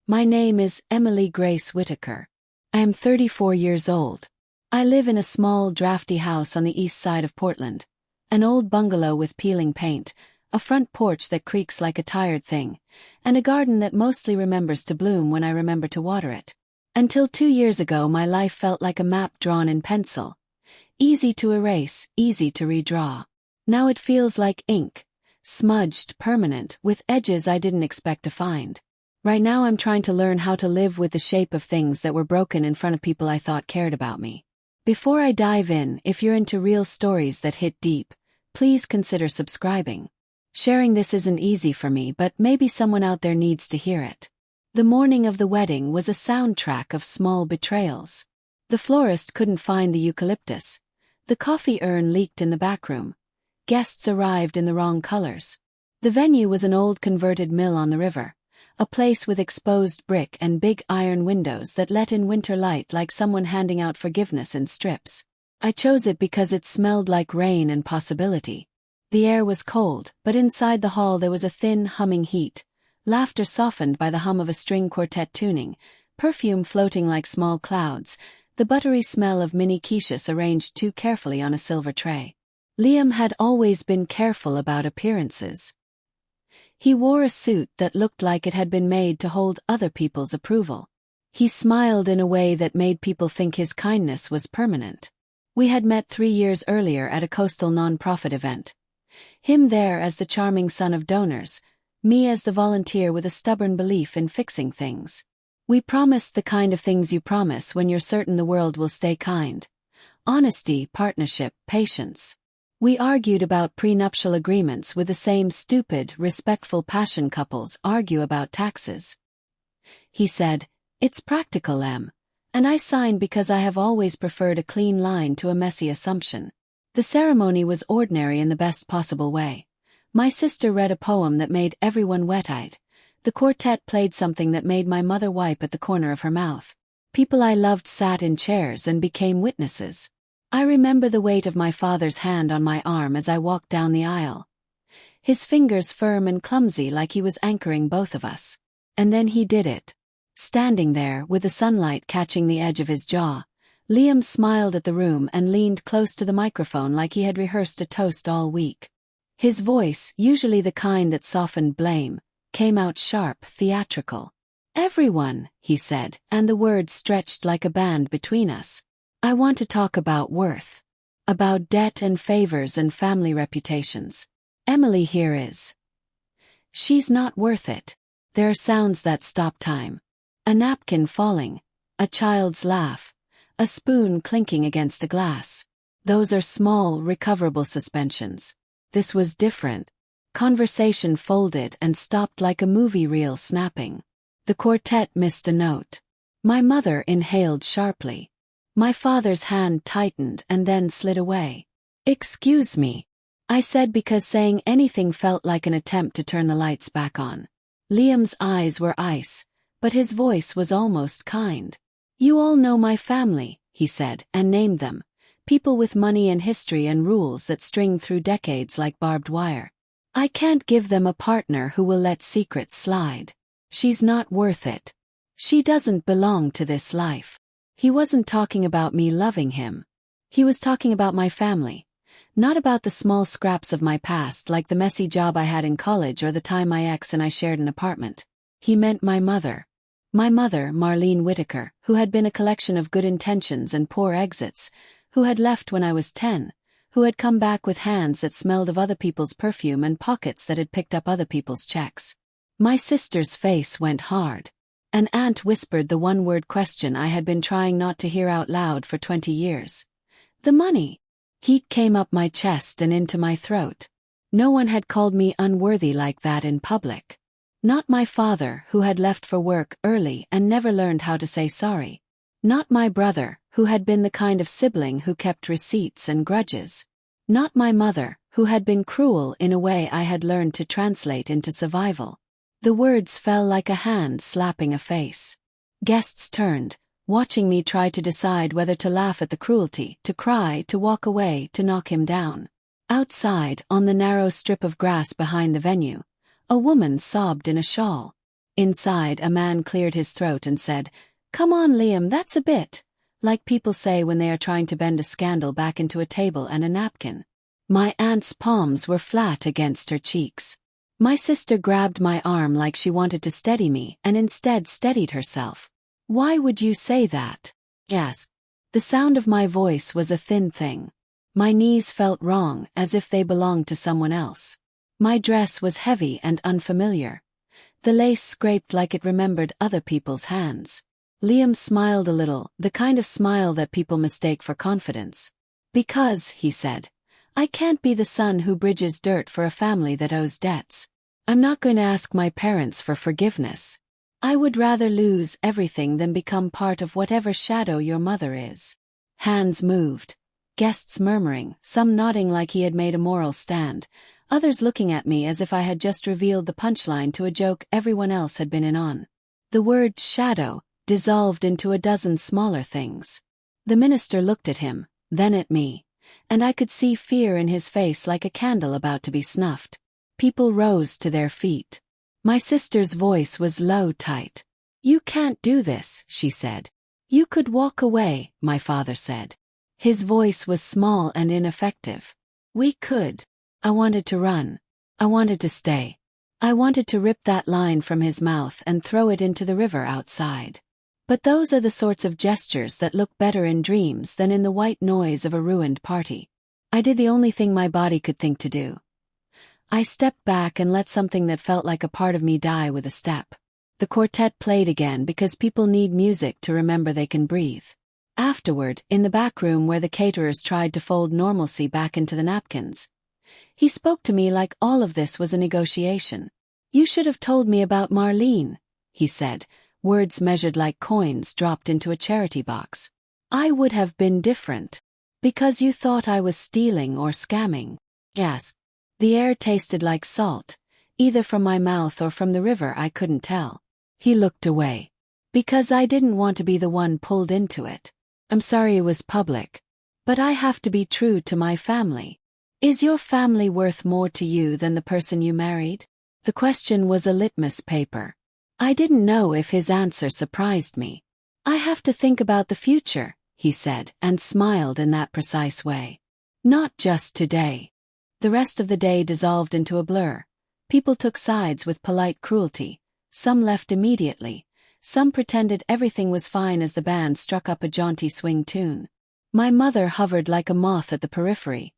My name is Emily Grace Whitaker. I am 34 years old. I live in a small, drafty house on the east side of Portland. An old bungalow with peeling paint, a front porch that creaks like a tired thing, and a garden that mostly remembers to bloom when I remember to water it. Until 2 years ago, my life felt like a map drawn in pencil. Easy to erase, easy to redraw. Now it feels like ink, smudged, permanent, with edges I didn't expect to find. Right now I'm trying to learn how to live with the shape of things that were broken in front of people I thought cared about me. Before I dive in, if you're into real stories that hit deep, please consider subscribing. Sharing this isn't easy for me, but maybe someone out there needs to hear it. The morning of the wedding was a soundtrack of small betrayals. The florist couldn't find the eucalyptus. The coffee urn leaked in the back room. Guests arrived in the wrong colors. The venue was an old converted mill on the river, a place with exposed brick and big iron windows that let in winter light like someone handing out forgiveness in strips. I chose it because it smelled like rain and possibility. The air was cold, but inside the hall there was a thin, humming heat, laughter softened by the hum of a string quartet tuning, perfume floating like small clouds, the buttery smell of mini quiches arranged too carefully on a silver tray. Liam had always been careful about appearances. He wore a suit that looked like it had been made to hold other people's approval. He smiled in a way that made people think his kindness was permanent. We had met 3 years earlier at a coastal non-profit event. Him there as the charming son of donors, me as the volunteer with a stubborn belief in fixing things. We promised the kind of things you promise when you're certain the world will stay kind. Honesty, partnership, patience. We argued about prenuptial agreements with the same stupid, respectful passion couples argue about taxes. He said, "It's practical, Em." And I signed because I have always preferred a clean line to a messy assumption. The ceremony was ordinary in the best possible way. My sister read a poem that made everyone wet-eyed. The quartet played something that made my mother wipe at the corner of her mouth. People I loved sat in chairs and became witnesses. I remember the weight of my father's hand on my arm as I walked down the aisle. His fingers firm and clumsy like he was anchoring both of us. And then he did it. Standing there, with the sunlight catching the edge of his jaw, Liam smiled at the room and leaned close to the microphone like he had rehearsed a toast all week. His voice, usually the kind that softened blame, came out sharp, theatrical. "Everyone," he said, and the words stretched like a band between us. "I want to talk about worth. About debt and favors and family reputations. Emily here is. She's not worth it." There are sounds that stop time. A napkin falling. A child's laugh. A spoon clinking against a glass. Those are small, recoverable suspensions. This was different. Conversation folded and stopped like a movie reel snapping. The quartet missed a note. My mother inhaled sharply. My father's hand tightened and then slid away. "Excuse me," I said because saying anything felt like an attempt to turn the lights back on. Liam's eyes were ice, but his voice was almost kind. "You all know my family," he said, and named them. People with money and history and rules that string through decades like barbed wire. I can't give them a partner who will let secrets slide. She's not worth it. She doesn't belong to this life. He wasn't talking about me loving him. He was talking about my family. Not about the small scraps of my past like the messy job I had in college or the time my ex and I shared an apartment. He meant my mother. My mother, Marlene Whitaker, who had been a collection of good intentions and poor exits, who had left when I was 10, who had come back with hands that smelled of other people's perfume and pockets that had picked up other people's checks. My sister's face went hard. An aunt whispered the one-word question I had been trying not to hear out loud for 20 years. "The money." Heat came up my chest and into my throat. No one had called me unworthy like that in public. Not my father, who had left for work early and never learned how to say sorry. Not my brother, who had been the kind of sibling who kept receipts and grudges. Not my mother, who had been cruel in a way I had learned to translate into survival. The words fell like a hand slapping a face. Guests turned, watching me try to decide whether to laugh at the cruelty, to cry, to walk away, to knock him down. Outside, on the narrow strip of grass behind the venue, a woman sobbed in a shawl. Inside, a man cleared his throat and said, "Come on, Liam, that's a bit." Like people say when they are trying to bend a scandal back into a table and a napkin. My aunt's palms were flat against her cheeks. My sister grabbed my arm like she wanted to steady me and instead steadied herself. "Why would you say that?" I asked. The sound of my voice was a thin thing. My knees felt wrong, as if they belonged to someone else. My dress was heavy and unfamiliar. The lace scraped like it remembered other people's hands. Liam smiled a little, the kind of smile that people mistake for confidence. "Because," he said, "I can't be the son who bridges dirt for a family that owes debts. I'm not going to ask my parents for forgiveness. I would rather lose everything than become part of whatever shadow your mother is." Hands moved. Guests murmuring, some nodding like he had made a moral stand, others looking at me as if I had just revealed the punchline to a joke everyone else had been in on. The word shadow dissolved into a dozen smaller things. The minister looked at him, then at me, and I could see fear in his face like a candle about to be snuffed. People rose to their feet. My sister's voice was low, tight. "You can't do this," she said. "You could walk away," my father said. His voice was small and ineffective. "We could." I wanted to run. I wanted to stay. I wanted to rip that line from his mouth and throw it into the river outside. But those are the sorts of gestures that look better in dreams than in the white noise of a ruined party. I did the only thing my body could think to do. I stepped back and let something that felt like a part of me die with a step. The quartet played again because people need music to remember they can breathe. Afterward, in the back room where the caterers tried to fold normalcy back into the napkins, he spoke to me like all of this was a negotiation. "You should have told me about Marlene," he said, words measured like coins dropped into a charity box. "I would have been different." "Because you thought I was stealing or scamming?" Yes. The air tasted like salt, either from my mouth or from the river, I couldn't tell. He looked away. "Because I didn't want to be the one pulled into it. I'm sorry it was public. But I have to be true to my family." "Is your family worth more to you than the person you married?" The question was a litmus paper. I didn't know if his answer surprised me. "I have to think about the future," he said, and smiled in that precise way. "Not just today." The rest of the day dissolved into a blur. People took sides with polite cruelty. Some left immediately. Some pretended everything was fine as the band struck up a jaunty swing tune. My mother hovered like a moth at the periphery,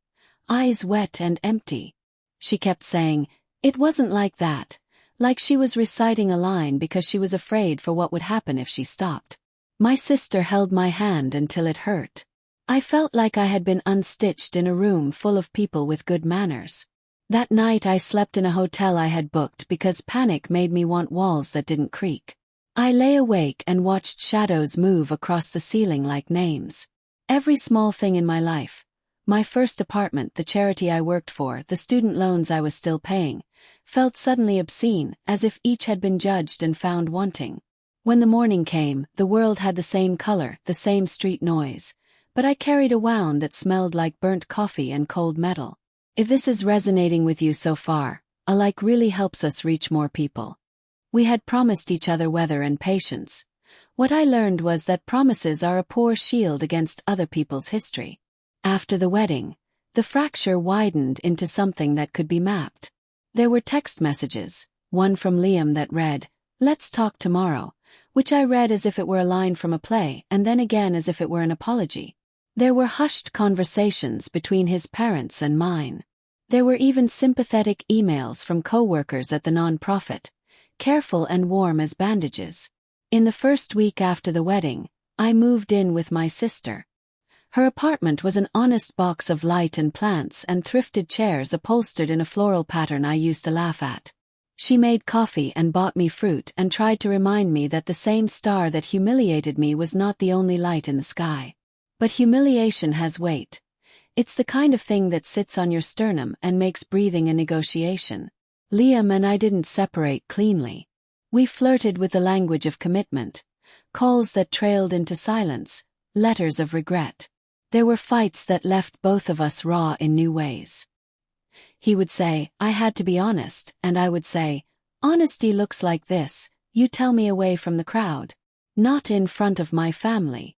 eyes wet and empty. She kept saying, "It wasn't like that," like she was reciting a line because she was afraid for what would happen if she stopped. My sister held my hand until it hurt. I felt like I had been unstitched in a room full of people with good manners. That night I slept in a hotel I had booked because panic made me want walls that didn't creak. I lay awake and watched shadows move across the ceiling like names. Every small thing in my life, my first apartment, the charity I worked for, the student loans I was still paying, felt suddenly obscene, as if each had been judged and found wanting. When the morning came, the world had the same color, the same street noise, but I carried a wound that smelled like burnt coffee and cold metal. If this is resonating with you so far, a like really helps us reach more people. We had promised each other weather and patience. What I learned was that promises are a poor shield against other people's history. After the wedding, the fracture widened into something that could be mapped. There were text messages, one from Liam that read, "Let's talk tomorrow," which I read as if it were a line from a play and then again as if it were an apology. There were hushed conversations between his parents and mine. There were even sympathetic emails from co-workers at the non-profit, careful and warm as bandages. In the first week after the wedding, I moved in with my sister. Her apartment was an honest box of light and plants and thrifted chairs upholstered in a floral pattern I used to laugh at. She made coffee and bought me fruit and tried to remind me that the same star that humiliated me was not the only light in the sky. But humiliation has weight. It's the kind of thing that sits on your sternum and makes breathing a negotiation. Liam and I didn't separate cleanly. We flirted with the language of commitment, calls that trailed into silence, letters of regret. There were fights that left both of us raw in new ways. He would say, "I had to be honest," and I would say, "Honesty looks like this, You tell me away from the crowd. Not in front of my family.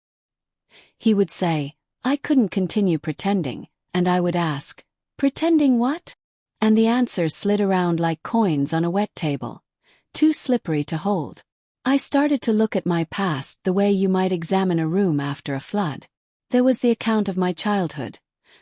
He would say, I couldn't continue pretending, and I would ask, pretending what? And the answers slid around like coins on a wet table, too slippery to hold. I started to look at my past the way you might examine a room after a flood. There was the account of my childhood.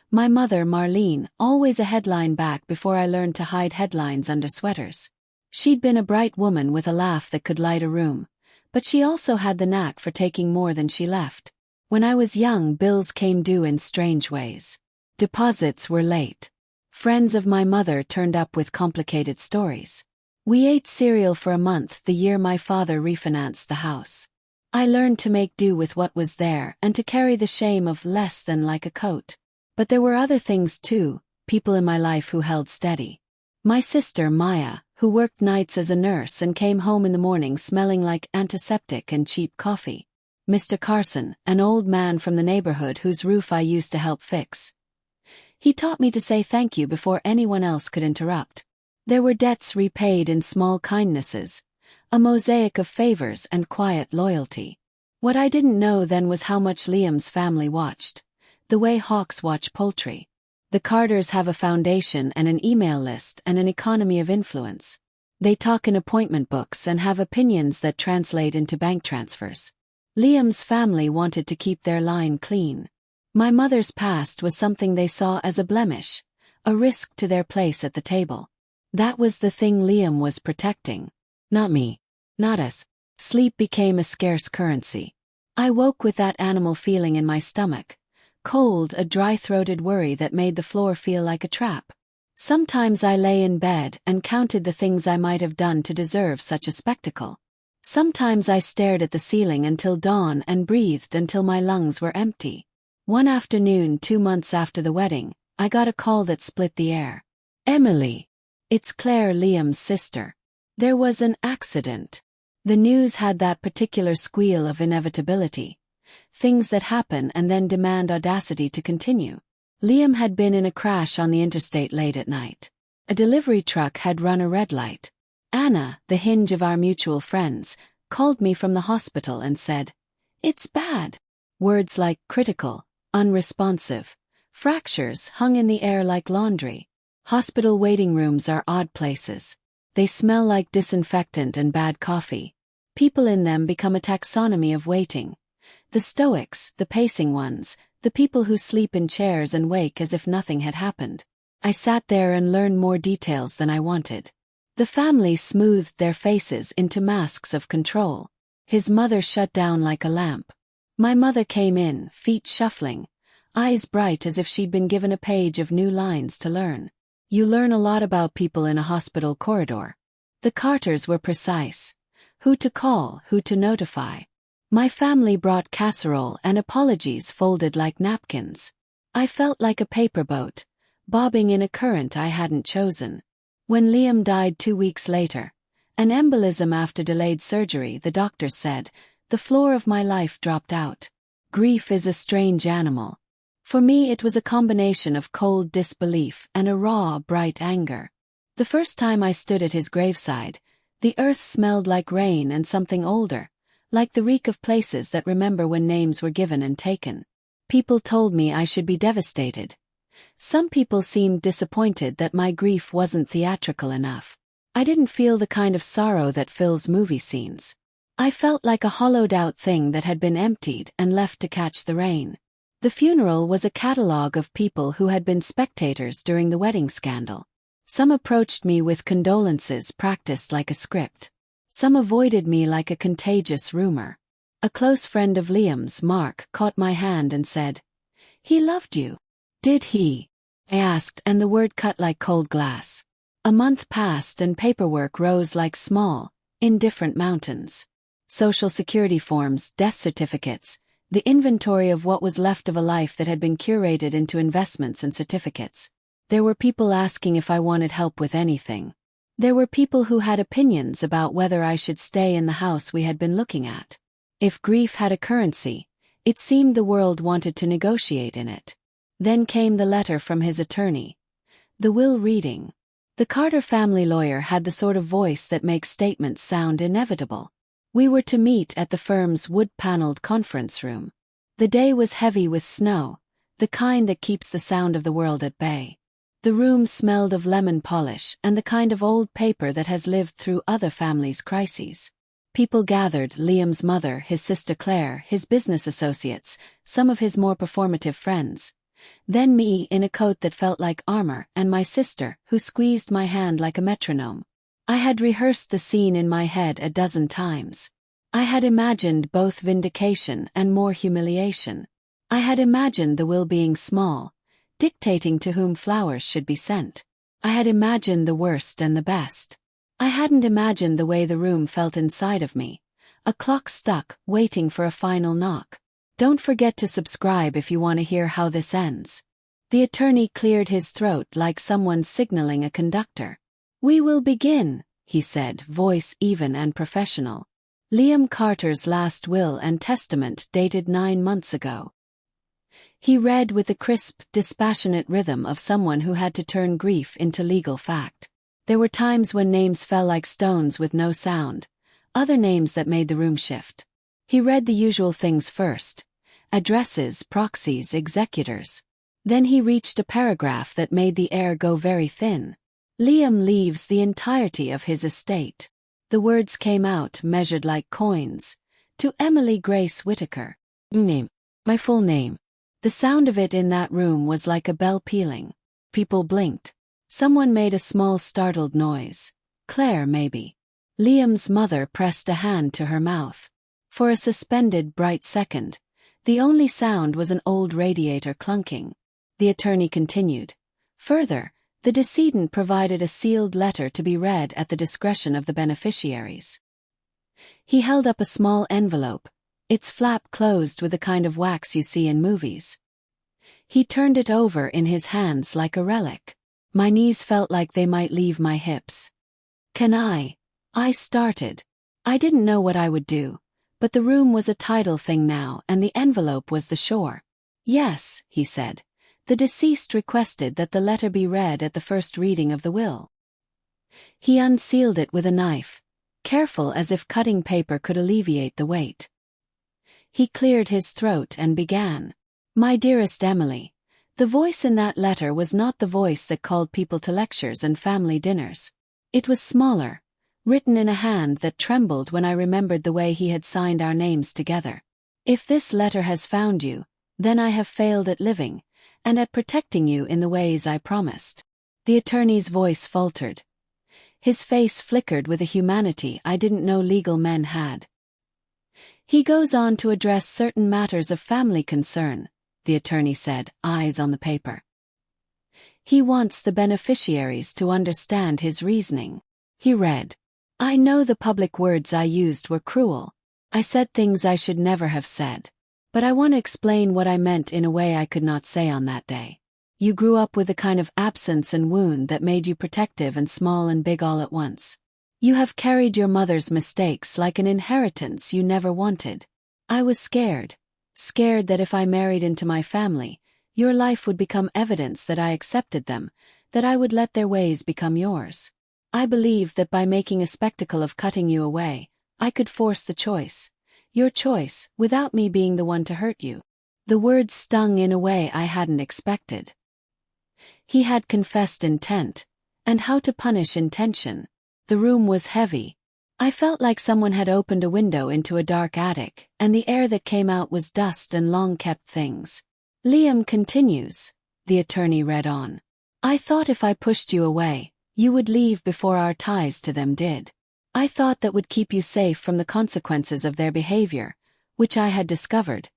My mother, Marlene, always a headline back before I learned to hide headlines under sweaters. She'd been a bright woman with a laugh that could light a room, but she also had the knack for taking more than she left. When I was young, bills came due in strange ways. Deposits were late. Friends of my mother turned up with complicated stories. We ate cereal for a month the year my father refinanced the house. I learned to make do with what was there and to carry the shame of less than like a coat. But there were other things too, people in my life who held steady. My sister Maya, who worked nights as a nurse and came home in the morning smelling like antiseptic and cheap coffee. Mr. Carson, an old man from the neighborhood whose roof I used to help fix. He taught me to say thank you before anyone else could interrupt. There were debts repaid in small kindnesses, a mosaic of favors and quiet loyalty. What I didn't know then was how much Liam's family watched, the way hawks watch poultry. The Carters have a foundation and an email list and an economy of influence. They talk in appointment books and have opinions that translate into bank transfers. Liam's family wanted to keep their line clean. My mother's past was something they saw as a blemish, a risk to their place at the table. That was the thing Liam was protecting. Not me. Not us. Sleep became a scarce currency. I woke with that animal feeling in my stomach. Cold, a dry-throated worry that made the floor feel like a trap. Sometimes I lay in bed and counted the things I might have done to deserve such a spectacle. Sometimes I stared at the ceiling until dawn and breathed until my lungs were empty. One afternoon 2 months after the wedding, I got a call that split the air. Emily. It's Claire, Liam's sister. There was an accident. The news had that particular squeal of inevitability. Things that happen and then demand audacity to continue. Liam had been in a crash on the interstate late at night. A delivery truck had run a red light. Anna, the hinge of our mutual friends, called me from the hospital and said, "It's bad." Words like critical, unresponsive, fractures hung in the air like laundry. Hospital waiting rooms are odd places. They smell like disinfectant and bad coffee. People in them become a taxonomy of waiting. The stoics, the pacing ones, the people who sleep in chairs and wake as if nothing had happened. I sat there and learned more details than I wanted. The family smoothed their faces into masks of control. His mother shut down like a lamp. My mother came in, feet shuffling, eyes bright as if she'd been given a page of new lines to learn. You learn a lot about people in a hospital corridor. The Carters were precise. Who to call, who to notify. My family brought casserole and apologies folded like napkins. I felt like a paper boat, bobbing in a current I hadn't chosen. When Liam died 2 weeks later, an embolism after delayed surgery, the doctors said, the floor of my life dropped out. Grief is a strange animal. For me it was a combination of cold disbelief and a raw, bright anger. The first time I stood at his graveside, the earth smelled like rain and something older, like the reek of places that remember when names were given and taken. People told me I should be devastated. Some people seemed disappointed that my grief wasn't theatrical enough. I didn't feel the kind of sorrow that fills movie scenes. I felt like a hollowed-out thing that had been emptied and left to catch the rain. The funeral was a catalogue of people who had been spectators during the wedding scandal. Some approached me with condolences practiced like a script. Some avoided me like a contagious rumor. A close friend of Liam's, Mark, caught my hand and said, "He loved you." "Did he?" I asked, and the word cut like cold glass. A month passed and paperwork rose like small, indifferent mountains. Social security forms, death certificates, the inventory of what was left of a life that had been curated into investments and certificates. There were people asking if I wanted help with anything. There were people who had opinions about whether I should stay in the house we had been looking at. If grief had a currency, it seemed the world wanted to negotiate in it. Then came the letter from his attorney. The will reading. The Carter family lawyer had the sort of voice that makes statements sound inevitable. We were to meet at the firm's wood-paneled conference room. The day was heavy with snow, the kind that keeps the sound of the world at bay. The room smelled of lemon polish and the kind of old paper that has lived through other families' crises. People gathered: Liam's mother, his sister Claire, his business associates, some of his more performative friends. Then me in a coat that felt like armor, and my sister, who squeezed my hand like a metronome. I had rehearsed the scene in my head a dozen times. I had imagined both vindication and more humiliation. I had imagined the will being small, dictating to whom flowers should be sent. I had imagined the worst and the best. I hadn't imagined the way the room felt inside of me. A clock stuck, waiting for a final knock. Don't forget to subscribe if you want to hear how this ends. The attorney cleared his throat like someone signaling a conductor. We will begin, he said, voice even and professional. Liam Carter's last will and testament dated 9 months ago. He read with the crisp, dispassionate rhythm of someone who had to turn grief into legal fact. There were times when names fell like stones with no sound, other names that made the room shift. He read the usual things first: addresses, proxies, executors. Then he reached a paragraph that made the air go very thin. Liam leaves the entirety of his estate. The words came out measured like coins. To Emily Grace Whitaker. Name. My full name. The sound of it in that room was like a bell pealing. People blinked. Someone made a small startled noise. Claire, maybe. Liam's mother pressed a hand to her mouth. For a suspended, bright second, the only sound was an old radiator clunking. The attorney continued. Further, the decedent provided a sealed letter to be read at the discretion of the beneficiaries. He held up a small envelope, its flap closed with the kind of wax you see in movies. He turned it over in his hands like a relic. My knees felt like they might leave my hips. Can I started. I didn't know what I would do. But the room was a tidal thing now, and the envelope was the shore. Yes, he said. The deceased requested that the letter be read at the first reading of the will. He unsealed it with a knife, careful as if cutting paper could alleviate the weight. He cleared his throat and began. My dearest Emily, the voice in that letter was not the voice that called people to lectures and family dinners. It was smaller, written in a hand that trembled when I remembered the way he had signed our names together. If this letter has found you, then I have failed at living, and at protecting you in the ways I promised. The attorney's voice faltered. His face flickered with a humanity I didn't know legal men had. He goes on to address certain matters of family concern, the attorney said, eyes on the paper. He wants the beneficiaries to understand his reasoning. He read. I know the public words I used were cruel. I said things I should never have said. But I want to explain what I meant in a way I could not say on that day. You grew up with a kind of absence and wound that made you protective and small and big all at once. You have carried your mother's mistakes like an inheritance you never wanted. I was scared that if I married into my family, your life would become evidence that I accepted them, that I would let their ways become yours. I believed that by making a spectacle of cutting you away, I could force the choice. Your choice, without me being the one to hurt you. The words stung in a way I hadn't expected. He had confessed intent, and how to punish intention. The room was heavy. I felt like someone had opened a window into a dark attic, and the air that came out was dust and long-kept things. Liam continues, the attorney read on. I thought if I pushed you away, you would leave before our ties to them did. I thought that would keep you safe from the consequences of their behavior, which I had discovered,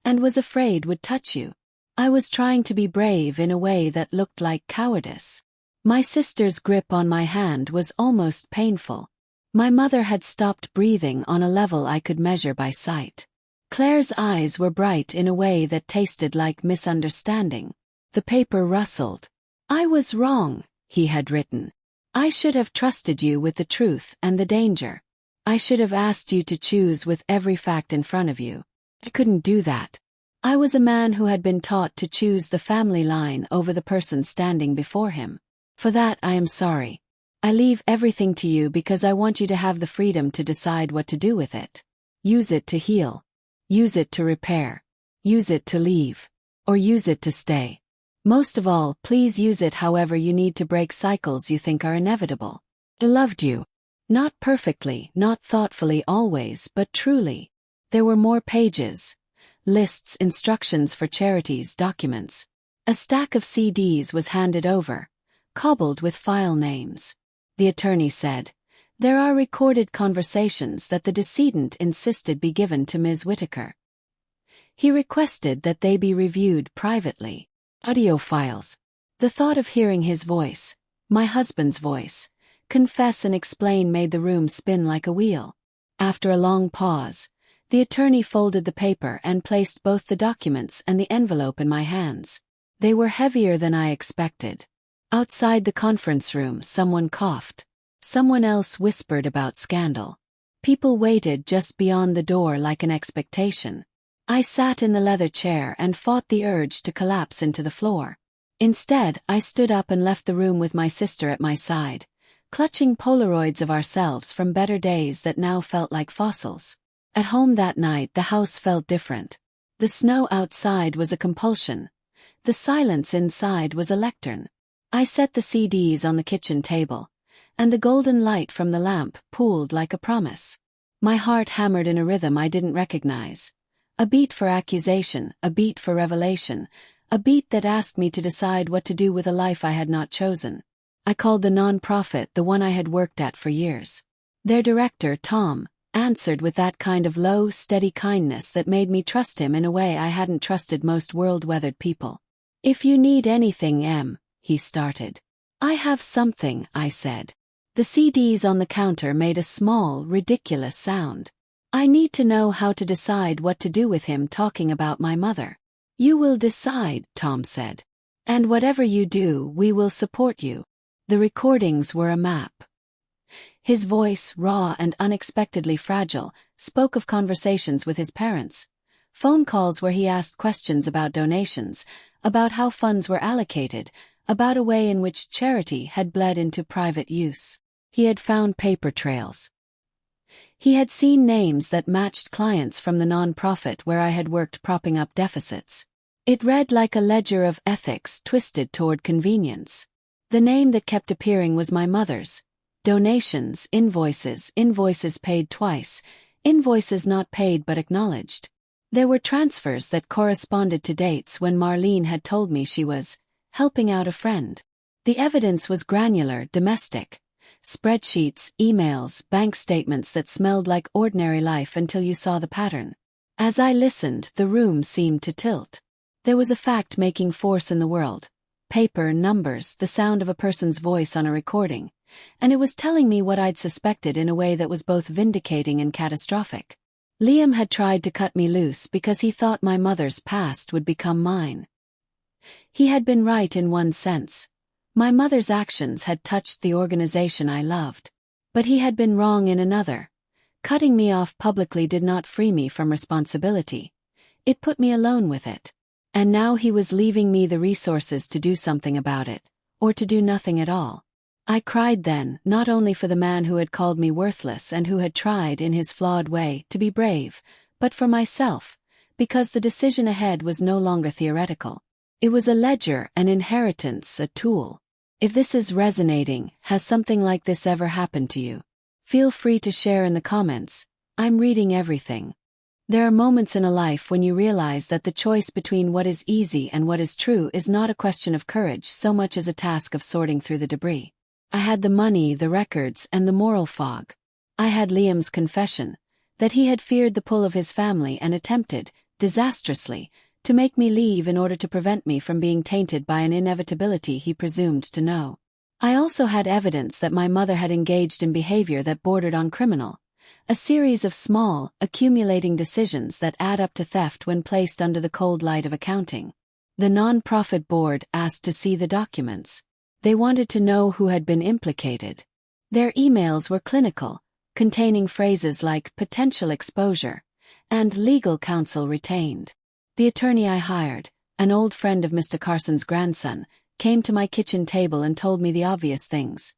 and was afraid would touch you. I was trying to be brave in a way that looked like cowardice. My sister's grip on my hand was almost painful. My mother had stopped breathing on a level I could measure by sight. Claire's eyes were bright in a way that tasted like misunderstanding. The paper rustled. I was wrong, he had written. I should have trusted you with the truth and the danger. I should have asked you to choose with every fact in front of you. I couldn't do that. I was a man who had been taught to choose the family line over the person standing before him. For that I am sorry. I leave everything to you because I want you to have the freedom to decide what to do with it. Use it to heal. Use it to repair. Use it to leave. Or use it to stay. Most of all, please use it however you need to break cycles you think are inevitable. I loved you. Not perfectly, not thoughtfully always, but truly. There were more pages. Lists, instructions for charities, documents. A stack of CDs was handed over, cobbled with file names. The attorney said, "There are recorded conversations that the decedent insisted be given to Ms. Whitaker. He requested that they be reviewed privately. Audio files." The thought of hearing his voice, my husband's voice, confess and explain made the room spin like a wheel. After a long pause, the attorney folded the paper and placed both the documents and the envelope in my hands. They were heavier than I expected. Outside the conference room, someone coughed. Someone else whispered about scandal. People waited just beyond the door like an expectation. I sat in the leather chair and fought the urge to collapse into the floor. Instead, I stood up and left the room with my sister at my side, clutching Polaroids of ourselves from better days that now felt like fossils. At home that night, the house felt different. The snow outside was a compulsion. The silence inside was a lectern. I set the CDs on the kitchen table, and the golden light from the lamp pooled like a promise. My heart hammered in a rhythm I didn't recognize. A beat for accusation, a beat for revelation, a beat that asked me to decide what to do with a life I had not chosen. I called the non-profit, the one I had worked at for years. Their director, Tom, answered with that kind of low, steady kindness that made me trust him in a way I hadn't trusted most world-weathered people. "If you need anything, Em," he started. "I have something," I said. The CDs on the counter made a small, ridiculous sound. "I need to know how to decide what to do with him talking about my mother." "You will decide," Tom said. "And whatever you do, we will support you." The recordings were a map. His voice, raw and unexpectedly fragile, spoke of conversations with his parents. Phone calls where he asked questions about donations, about how funds were allocated, about a way in which charity had bled into private use. He had found paper trails. He had seen names that matched clients from the non-profit where I had worked propping up deficits. It read like a ledger of ethics twisted toward convenience. The name that kept appearing was my mother's. Donations, invoices, invoices paid twice, invoices not paid but acknowledged. There were transfers that corresponded to dates when Marlene had told me she was helping out a friend. The evidence was granular, domestic. Spreadsheets, emails, bank statements that smelled like ordinary life until you saw the pattern. As I listened, the room seemed to tilt. There was a fact-making force in the world. Paper, numbers, the sound of a person's voice on a recording. And it was telling me what I'd suspected in a way that was both vindicating and catastrophic. Liam had tried to cut me loose because he thought my mother's past would become mine. He had been right in one sense. My mother's actions had touched the organization I loved. But he had been wrong in another. Cutting me off publicly did not free me from responsibility. It put me alone with it. And now he was leaving me the resources to do something about it, or to do nothing at all. I cried then, not only for the man who had called me worthless and who had tried, in his flawed way, to be brave, but for myself, because the decision ahead was no longer theoretical. It was a ledger, an inheritance, a tool. If this is resonating, has something like this ever happened to you? Feel free to share in the comments. I'm reading everything. There are moments in a life when you realize that the choice between what is easy and what is true is not a question of courage so much as a task of sorting through the debris. I had the money, the records, and the moral fog. I had Liam's confession, that he had feared the pull of his family and attempted, disastrously, to make me leave in order to prevent me from being tainted by an inevitability he presumed to know. I also had evidence that my mother had engaged in behavior that bordered on criminal, a series of small, accumulating decisions that add up to theft when placed under the cold light of accounting. The non-profit board asked to see the documents. They wanted to know who had been implicated. Their emails were clinical, containing phrases like potential exposure and legal counsel retained. The attorney I hired, an old friend of Mr. Carson's grandson, came to my kitchen table and told me the obvious things.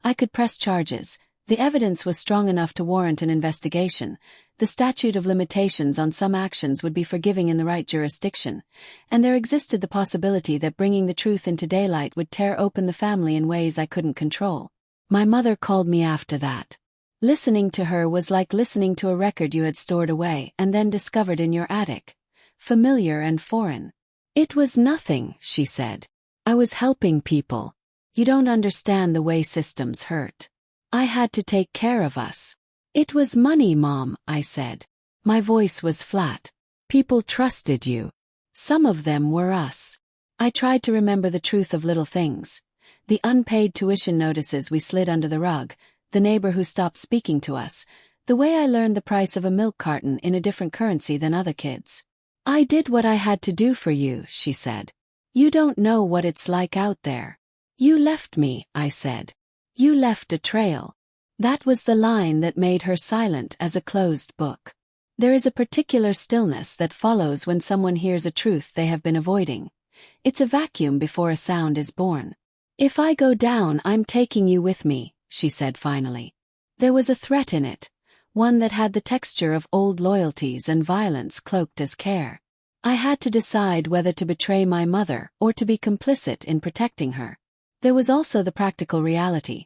I could press charges. The evidence was strong enough to warrant an investigation. The statute of limitations on some actions would be forgiving in the right jurisdiction, and there existed the possibility that bringing the truth into daylight would tear open the family in ways I couldn't control. My mother called me after that. Listening to her was like listening to a record you had stored away and then discovered in your attic. Familiar and foreign. "It was nothing," she said. "I was helping people. You don't understand the way systems hurt. I had to take care of us." "It was money, Mom," I said. My voice was flat. "People trusted you. Some of them were us." I tried to remember the truth of little things. The unpaid tuition notices we slid under the rug, the neighbor who stopped speaking to us, the way I learned the price of a milk carton in a different currency than other kids. "I did what I had to do for you," she said. "You don't know what it's like out there." "You left me," I said. "You left a trail." That was the line that made her silent as a closed book. There is a particular stillness that follows when someone hears a truth they have been avoiding. It's a vacuum before a sound is born. "If I go down, I'm taking you with me," she said finally. There was a threat in it, one that had the texture of old loyalties and violence cloaked as care. I had to decide whether to betray my mother or to be complicit in protecting her. There was also the practical reality.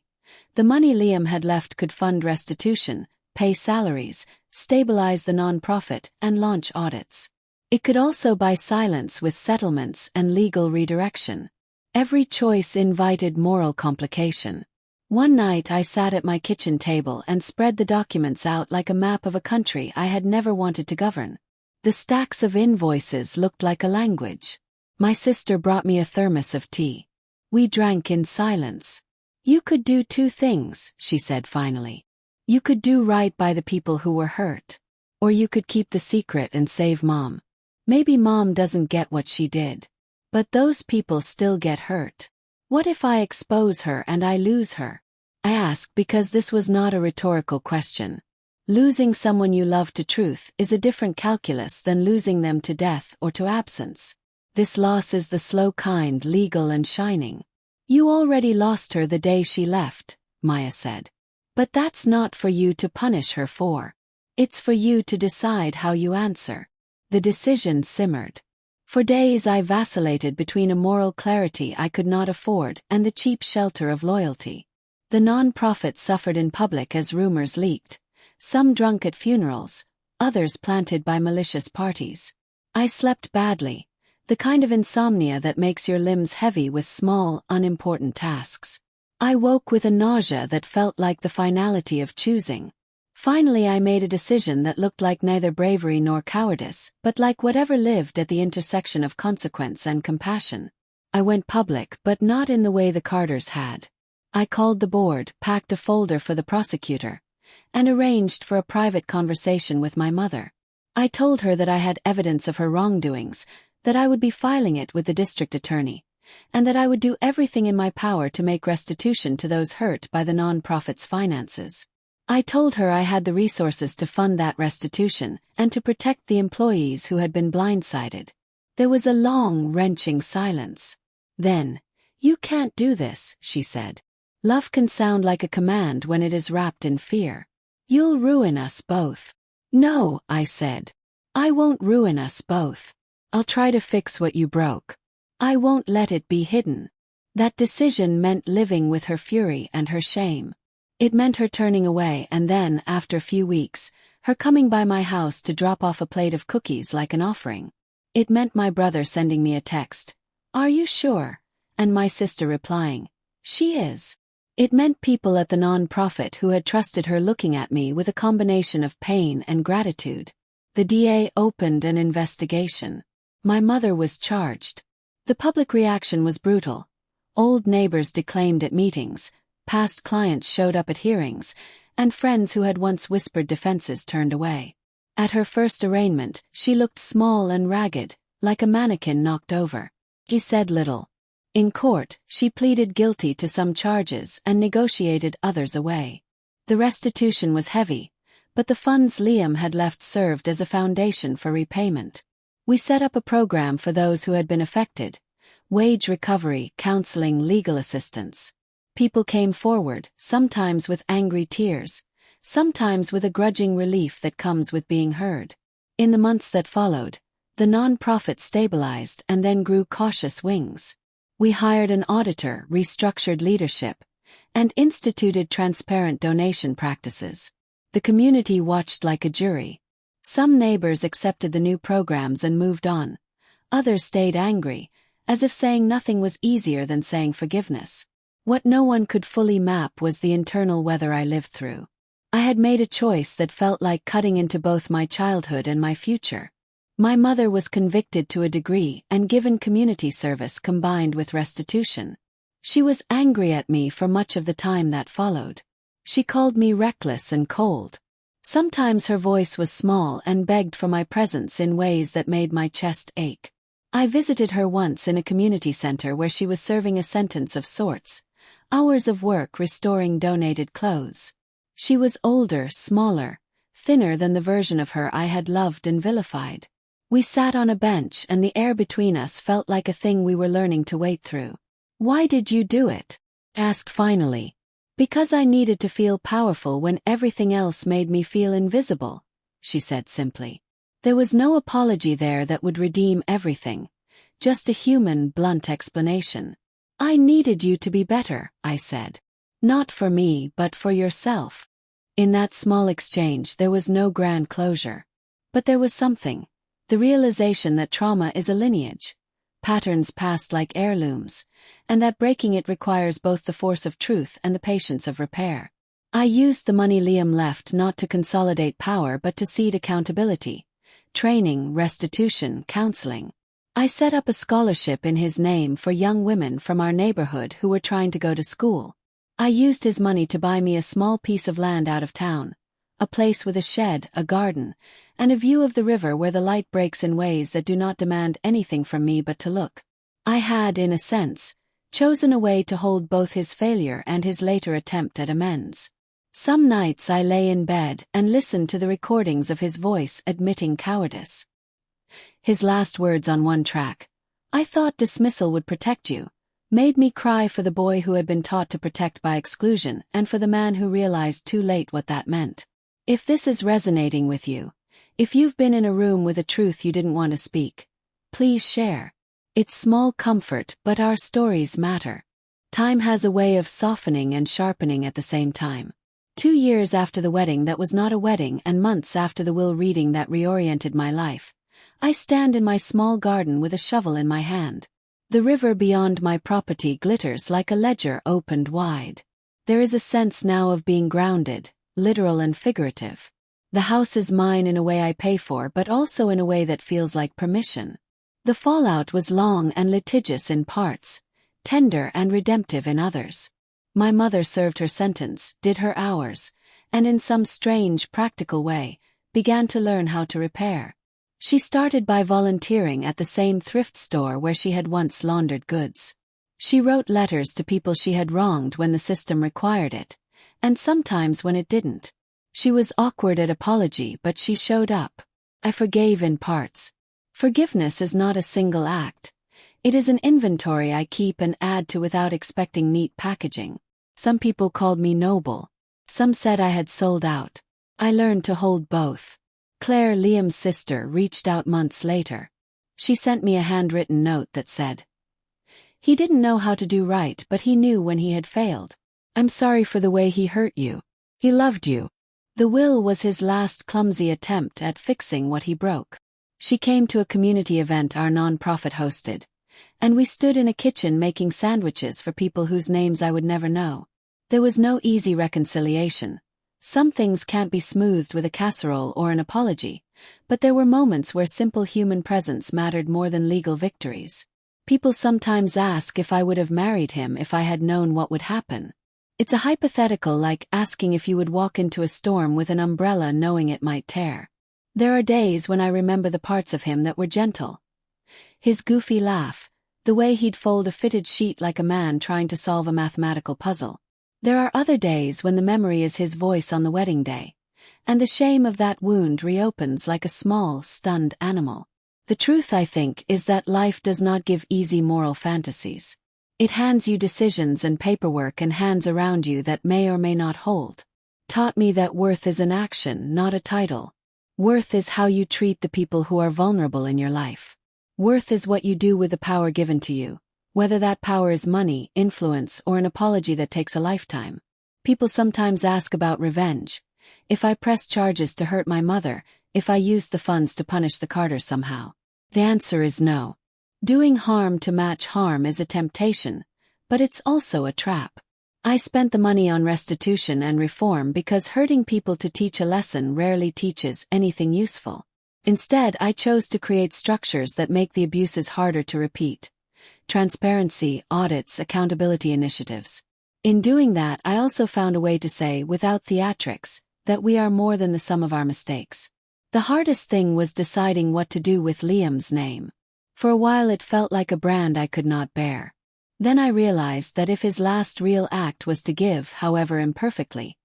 The money Liam had left could fund restitution, pay salaries, stabilize the non-profit, and launch audits. It could also buy silence with settlements and legal redirection. Every choice invited moral complication. One night I sat at my kitchen table and spread the documents out like a map of a country I had never wanted to govern. The stacks of invoices looked like a language. My sister brought me a thermos of tea. We drank in silence. "You could do two things," she said finally. "You could do right by the people who were hurt. Or you could keep the secret and save Mom. Maybe Mom doesn't get what she did. But those people still get hurt. What if I expose her and I lose her?" I asked because this was not a rhetorical question. Losing someone you love to truth is a different calculus than losing them to death or to absence. This loss is the slow kind, legal and shining. "You already lost her the day she left," Maya said. "But that's not for you to punish her for. It's for you to decide how you answer." The decision simmered. For days I vacillated between a moral clarity I could not afford and the cheap shelter of loyalty. The non-profit suffered in public as rumors leaked, some drunk at funerals, others planted by malicious parties. I slept badly, the kind of insomnia that makes your limbs heavy with small, unimportant tasks. I woke with a nausea that felt like the finality of choosing. Finally I made a decision that looked like neither bravery nor cowardice, but like whatever lived at the intersection of consequence and compassion. I went public, but not in the way the Carters had. I called the board, packed a folder for the prosecutor, and arranged for a private conversation with my mother. I told her that I had evidence of her wrongdoings, that I would be filing it with the district attorney, and that I would do everything in my power to make restitution to those hurt by the non-profit's finances. I told her I had the resources to fund that restitution and to protect the employees who had been blindsided. There was a long, wrenching silence. Then, "You can't do this," she said. "Love can sound like a command when it is wrapped in fear. You'll ruin us both." "No," I said. "I won't ruin us both. I'll try to fix what you broke. I won't let it be hidden." That decision meant living with her fury and her shame. It meant her turning away and then, after a few weeks, her coming by my house to drop off a plate of cookies like an offering. It meant my brother sending me a text, "Are you sure?" and my sister replying, "She is." It meant people at the non-profit who had trusted her looking at me with a combination of pain and gratitude. The DA opened an investigation. My mother was charged. The public reaction was brutal. Old neighbors declaimed at meetings, past clients showed up at hearings, and friends who had once whispered defenses turned away. At her first arraignment, she looked small and ragged, like a mannequin knocked over. She said little. In court, she pleaded guilty to some charges and negotiated others away. The restitution was heavy, but the funds Liam had left served as a foundation for repayment. We set up a program for those who had been affected, wage recovery, counseling, legal assistance. People came forward, sometimes with angry tears, sometimes with a grudging relief that comes with being heard. In the months that followed, the non-profit stabilized and then grew cautious wings. We hired an auditor, restructured leadership, and instituted transparent donation practices. The community watched like a jury. Some neighbors accepted the new programs and moved on. Others stayed angry, as if saying nothing was easier than saying forgiveness. What no one could fully map was the internal weather I lived through. I had made a choice that felt like cutting into both my childhood and my future. My mother was convicted to a degree and given community service combined with restitution. She was angry at me for much of the time that followed. She called me reckless and cold. Sometimes her voice was small and begged for my presence in ways that made my chest ache. I visited her once in a community center where she was serving a sentence of sorts, hours of work restoring donated clothes. She was older, smaller, thinner than the version of her I had loved and vilified. We sat on a bench and the air between us felt like a thing we were learning to wade through. "Why did you do it?" asked finally. "Because I needed to feel powerful when everything else made me feel invisible," she said simply. There was no apology there that would redeem everything, just a human, blunt explanation. "I needed you to be better," I said. "Not for me, but for yourself." In that small exchange there was no grand closure. But there was something. The realization that trauma is a lineage, patterns passed like heirlooms, and that breaking it requires both the force of truth and the patience of repair. I used the money Liam left not to consolidate power but to seed accountability, training, restitution, counseling. I set up a scholarship in his name for young women from our neighborhood who were trying to go to school. I used his money to buy me a small piece of land out of town, a place with a shed, a garden, and a view of the river where the light breaks in ways that do not demand anything from me but to look. I had, in a sense, chosen a way to hold both his failure and his later attempt at amends. Some nights I lay in bed and listened to the recordings of his voice admitting cowardice. His last words on one track, "I thought dismissal would protect you," made me cry for the boy who had been taught to protect by exclusion and for the man who realized too late what that meant. If this is resonating with you, if you've been in a room with a truth you didn't want to speak, please share. It's small comfort, but our stories matter. Time has a way of softening and sharpening at the same time. 2 years after the wedding that was not a wedding and months after the will reading that reoriented my life, I stand in my small garden with a shovel in my hand. The river beyond my property glitters like a ledger opened wide. There is a sense now of being grounded, literal and figurative. The house is mine in a way I pay for, but also in a way that feels like permission. The fallout was long and litigious in parts, tender and redemptive in others. My mother served her sentence, did her hours, and in some strange, practical way, began to learn how to repair. She started by volunteering at the same thrift store where she had once laundered goods. She wrote letters to people she had wronged when the system required it, and sometimes when it didn't. She was awkward at apology, but she showed up. I forgave in parts. Forgiveness is not a single act. It is an inventory I keep and add to without expecting neat packaging. Some people called me noble. Some said I had sold out. I learned to hold both. Claire, Liam's sister, reached out months later. She sent me a handwritten note that said, "He didn't know how to do right, but he knew when he had failed. I'm sorry for the way he hurt you. He loved you." The will was his last clumsy attempt at fixing what he broke. She came to a community event our nonprofit hosted, and we stood in a kitchen making sandwiches for people whose names I would never know. There was no easy reconciliation. Some things can't be smoothed with a casserole or an apology, but there were moments where simple human presence mattered more than legal victories. People sometimes ask if I would have married him if I had known what would happen. It's a hypothetical like asking if you would walk into a storm with an umbrella knowing it might tear. There are days when I remember the parts of him that were gentle. His goofy laugh, the way he'd fold a fitted sheet like a man trying to solve a mathematical puzzle. There are other days when the memory is his voice on the wedding day, and the shame of that wound reopens like a small, stunned animal. The truth, I think, is that life does not give easy moral fantasies. It hands you decisions and paperwork and hands around you that may or may not hold. Taught me that worth is an action, not a title. Worth is how you treat the people who are vulnerable in your life. Worth is what you do with the power given to you, whether that power is money, influence, or an apology that takes a lifetime. People sometimes ask about revenge. If I pressed charges to hurt my mother, if I used the funds to punish the Carters somehow. The answer is no. Doing harm to match harm is a temptation, but it's also a trap. I spent the money on restitution and reform because hurting people to teach a lesson rarely teaches anything useful. Instead, I chose to create structures that make the abuses harder to repeat. Transparency, audits, accountability initiatives. In doing that, I also found a way to say, without theatrics, that we are more than the sum of our mistakes. The hardest thing was deciding what to do with Liam's name. For a while it felt like a brand I could not bear. Then I realized that if his last real act was to give, however imperfectly,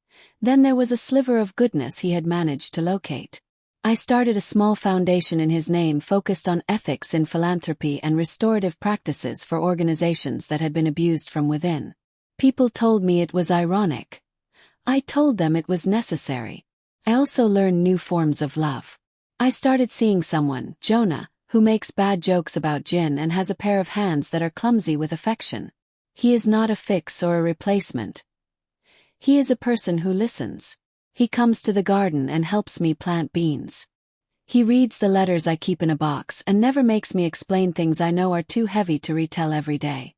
then there was a sliver of goodness he had managed to locate. I started a small foundation in his name focused on ethics in philanthropy and restorative practices for organizations that had been abused from within. People told me it was ironic. I told them it was necessary. I also learned new forms of love. I started seeing someone, Jonah, who makes bad jokes about gin and has a pair of hands that are clumsy with affection. He is not a fix or a replacement. He is a person who listens. He comes to the garden and helps me plant beans. He reads the letters I keep in a box and never makes me explain things I know are too heavy to retell every day.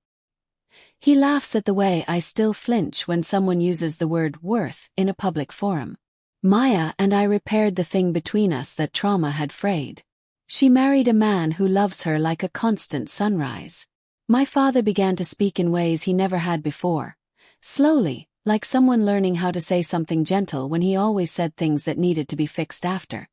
He laughs at the way I still flinch when someone uses the word worth in a public forum. Maya and I repaired the thing between us that trauma had frayed. She married a man who loves her like a constant sunrise. My father began to speak in ways he never had before. Slowly, like someone learning how to say something gentle when he always said things that needed to be fixed after.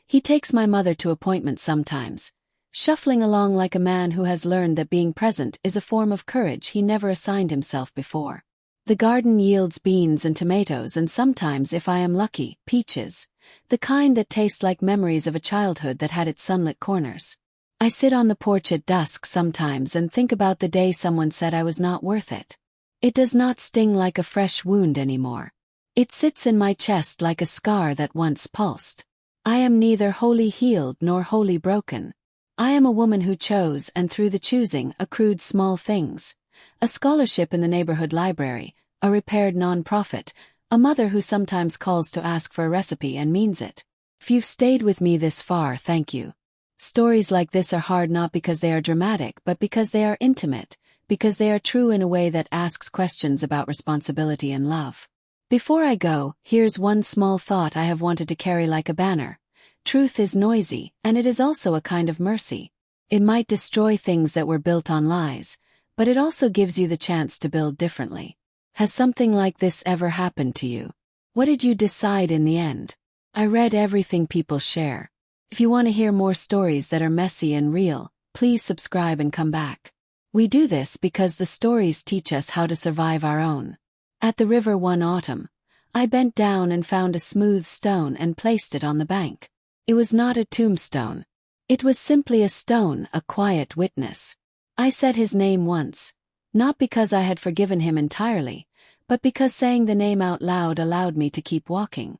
He takes my mother to appointments sometimes, shuffling along like a man who has learned that being present is a form of courage he never assigned himself before. The garden yields beans and tomatoes and sometimes, if I am lucky, peaches, the kind that taste like memories of a childhood that had its sunlit corners. I sit on the porch at dusk sometimes and think about the day someone said I was not worth it. It does not sting like a fresh wound anymore. It sits in my chest like a scar that once pulsed. I am neither wholly healed nor wholly broken. I am a woman who chose and through the choosing accrued small things. A scholarship in the neighborhood library, a repaired non-profit, a mother who sometimes calls to ask for a recipe and means it. If you've stayed with me this far, thank you. Stories like this are hard not because they are dramatic but because they are intimate, because they are true in a way that asks questions about responsibility and love. Before I go, here's one small thought I have wanted to carry like a banner. Truth is noisy, and it is also a kind of mercy. It might destroy things that were built on lies, but it also gives you the chance to build differently. Has something like this ever happened to you? What did you decide in the end? I read everything people share. If you want to hear more stories that are messy and real, please subscribe and come back. We do this because the stories teach us how to survive our own. At the river one autumn, I bent down and found a smooth stone and placed it on the bank. It was not a tombstone. It was simply a stone, a quiet witness. I said his name once, not because I had forgiven him entirely, but because saying the name out loud allowed me to keep walking.